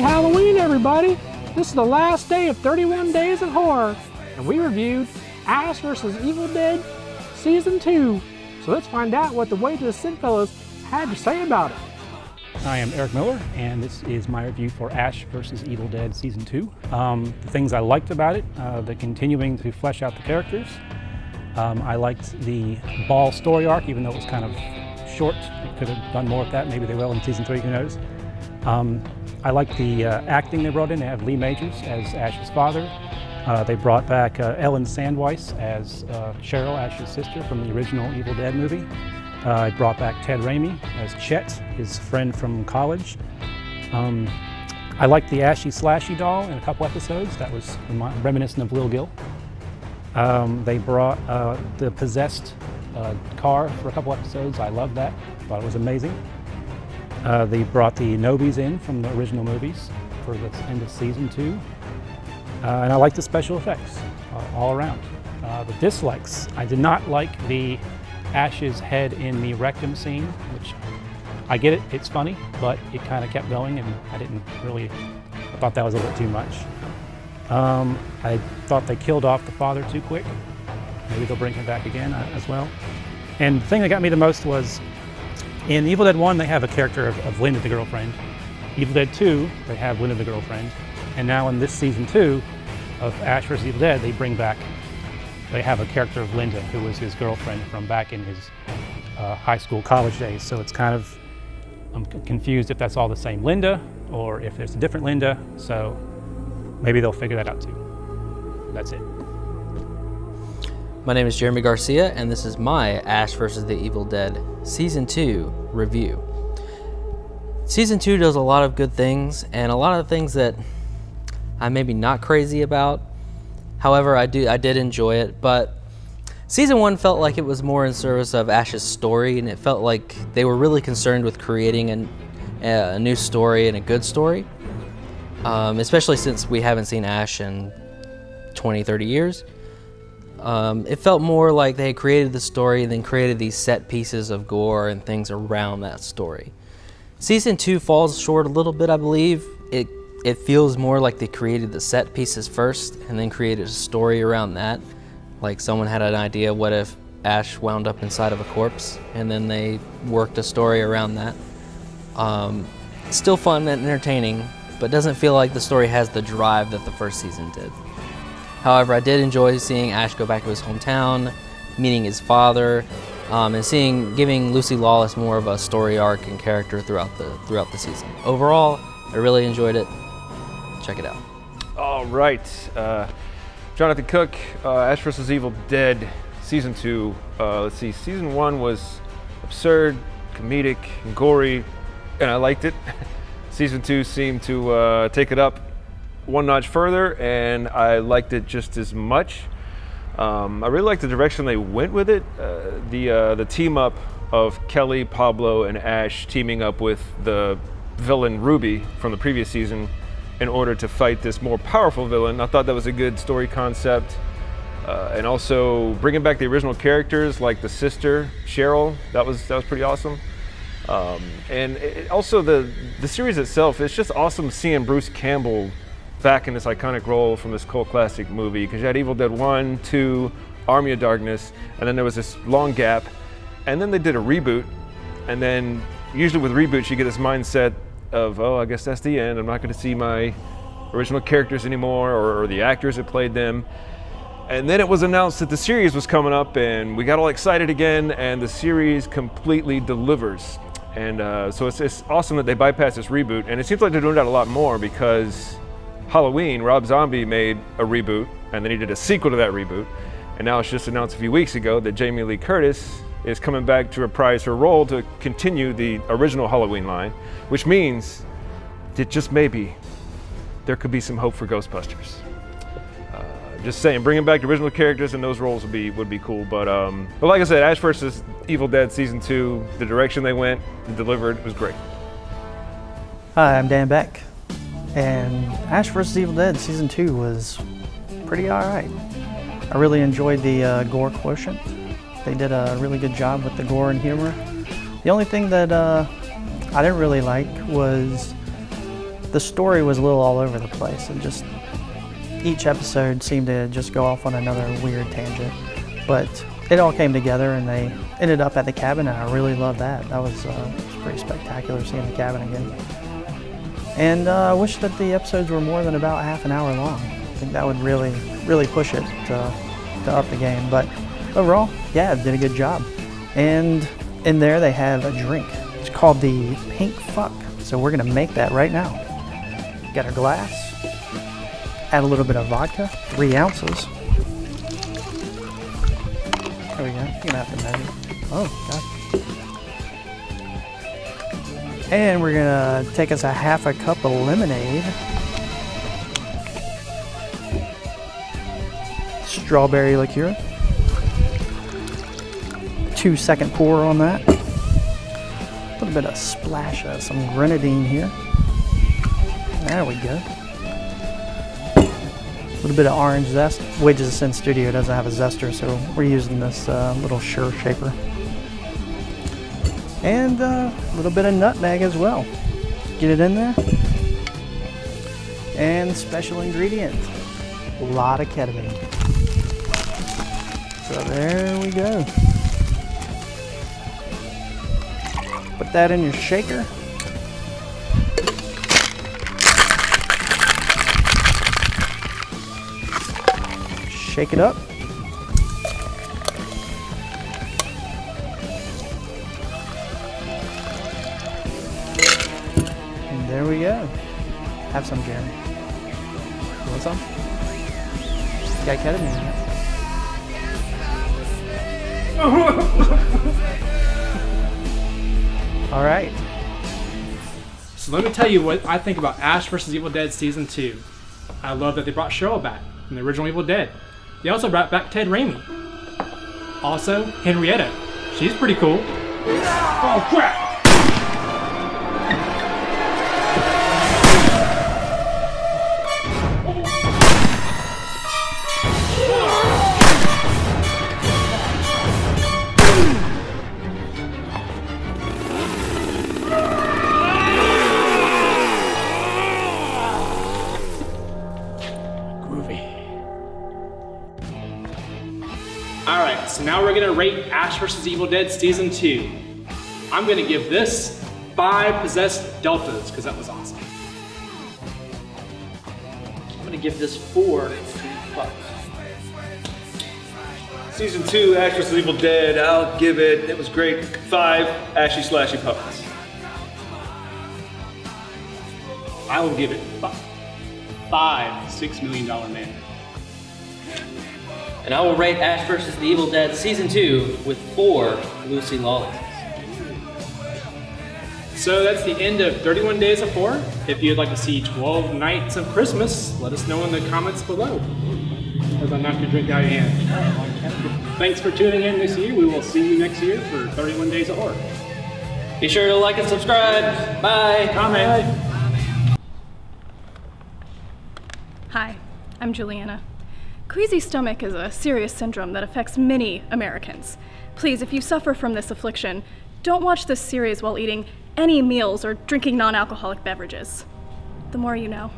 Halloween, everybody! This is the last day of 31 Days of Horror, and we reviewed Ash vs. Evil Dead Season 2. So let's find out what the Wages of Cine fellows had to say about it. I am Eric Miller, and this is my review for Ash vs. Evil Dead Season 2. The things I liked about it, the continuing to flesh out the characters. I liked the Ball story arc, even though it was kind of short. They could have done more with that. Maybe they will in Season 3, who knows. I liked the acting they brought in. They have Lee Majors as Ash's father. They brought back Ellen Sandweiss as Cheryl, Ash's sister, from the original Evil Dead movie. I brought back Ted Raimi as Chet, his friend from college. I liked the Ashy Slashy doll in a couple episodes. That was reminiscent of Lil Gil. They brought the possessed car for a couple episodes. I loved that. Thought it was amazing. They brought the Nobies in from the original movies for the end of Season 2. And I liked the special effects all around. The dislikes, I did not like the Ash's head in the rectum scene, which I get it, it's funny, but it kind of kept going and I thought that was a little too much. I thought they killed off the father too quick. Maybe they'll bring him back again as well. And the thing that got me the most was, in Evil Dead 1, they have a character of Linda the girlfriend. Evil Dead 2, they have Linda the girlfriend. And now in this Season 2 of Ash vs. Evil Dead, they have a character of Linda, who was his girlfriend from back in his high school, college days. So it's kind of, I'm confused if that's all the same Linda or if there's a different Linda. So maybe they'll figure that out too. That's it. My name is Jeremy Garcia, and this is my Ash vs. the Evil Dead Season 2 review. Season 2 does a lot of good things, and a lot of things that I'm maybe not crazy about. However, I did enjoy it, but Season 1 felt like it was more in service of Ash's story, and it felt like they were really concerned with creating a new story and a good story, especially since we haven't seen Ash in 20, 30 years. It felt more like they had created the story and then created these set pieces of gore and things around that story. Season 2 falls short a little bit, I believe. It feels more like they created the set pieces first and then created a story around that. Like someone had an idea, what if Ash wound up inside of a corpse, and then they worked a story around that. Still fun and entertaining, but doesn't feel like the story has the drive that the first season did. However, I did enjoy seeing Ash go back to his hometown, meeting his father, and giving Lucy Lawless more of a story arc and character throughout the season. Overall, I really enjoyed it. Check it out. All right, Jonathan Cook, Ash vs. Evil Dead Season 2. Let's see, Season 1 was absurd, comedic, and gory, and I liked it. Season 2 seemed to take it up one notch further, and I liked it just as much. I really liked the direction they went with it. The team up of Kelly, Pablo, and Ash teaming up with the villain Ruby from the previous season in order to fight this more powerful villain. I thought that was a good story concept. And also bringing back the original characters like the sister, Cheryl, that was pretty awesome. And also the series itself, it's just awesome seeing Bruce Campbell back in this iconic role from this cult classic movie, because you had Evil Dead 1, 2, Army of Darkness, and then there was this long gap, and then they did a reboot, and then usually with reboots you get this mindset of, oh, I guess that's the end, I'm not going to see my original characters anymore, or the actors that played them. And then it was announced that the series was coming up, and we got all excited again, and the series completely delivers. And so it's awesome that they bypassed this reboot, and it seems like they're doing that a lot more, because Halloween, Rob Zombie made a reboot, and then he did a sequel to that reboot. And now it's just announced a few weeks ago that Jamie Lee Curtis is coming back to reprise her role to continue the original Halloween line, which means that just maybe there could be some hope for Ghostbusters. Just saying, bringing back the original characters and those roles would be cool. But like I said, Ash vs. Evil Dead Season 2, the direction they went, delivered, was great. Hi, I'm Dan Beck. And Ash vs. Evil Dead Season 2 was pretty alright. I really enjoyed the gore quotient. They did a really good job with the gore and humor. The only thing that I didn't really like was the story was a little all over the place. And just each episode seemed to just go off on another weird tangent. But it all came together and they ended up at the cabin, and I really loved that. That was pretty spectacular seeing the cabin again. And I wish that the episodes were more than about half an hour long. I think that would really push it to up the game. But overall, yeah, it did a good job. And in there they have a drink. It's called the Pink Fuck. So we're gonna make that right now. Got our glass, add a little bit of vodka, 3 ounces. There we go, you're gonna have to measure. Oh, God. And we're gonna take us a half a cup of lemonade. Strawberry liqueur. 2-second pour on that. A little bit of splash of some grenadine here. There we go. A little bit of orange zest. Wages of Cine Studio doesn't have a zester, so we're using this little Sure shaper. And a little bit of nutmeg as well. Get it in there. And special ingredient, a lot of ketamine. So there we go. Put that in your shaker. Shake it up. And there we go. Have some, Jeremy. You want some? Got ketamine in it. All right. So let me tell you what I think about Ash vs. Evil Dead Season 2. I love that they brought Cheryl back from the original Evil Dead. They also brought back Ted Raimi. Also, Henrietta. She's pretty cool. Oh, crap! Alright, so now we're gonna rate Ash vs. Evil Dead Season 2. I'm gonna give this 5 possessed deltas, because that was awesome. I'm gonna give this 4 fucks. Season 2, Ash vs. Evil Dead, I'll give it was great, 5 Ashy Slashy Puppets. I will give it 5 $6 Million Man. And I will rate Ash vs. the Evil Dead Season 2 with 4 Lucy Lawless. So that's the end of 31 Days of Horror. If you'd like to see 12 Nights of Christmas, let us know in the comments below. As I knock your drink out of your hand. Thanks for tuning in this year. We will see you next year for 31 Days of Horror. Be sure to like and subscribe. Bye. Comment. Hi, I'm Juliana. Queasy stomach is a serious syndrome that affects many Americans. Please, if you suffer from this affliction, don't watch this series while eating any meals or drinking non-alcoholic beverages. The more you know.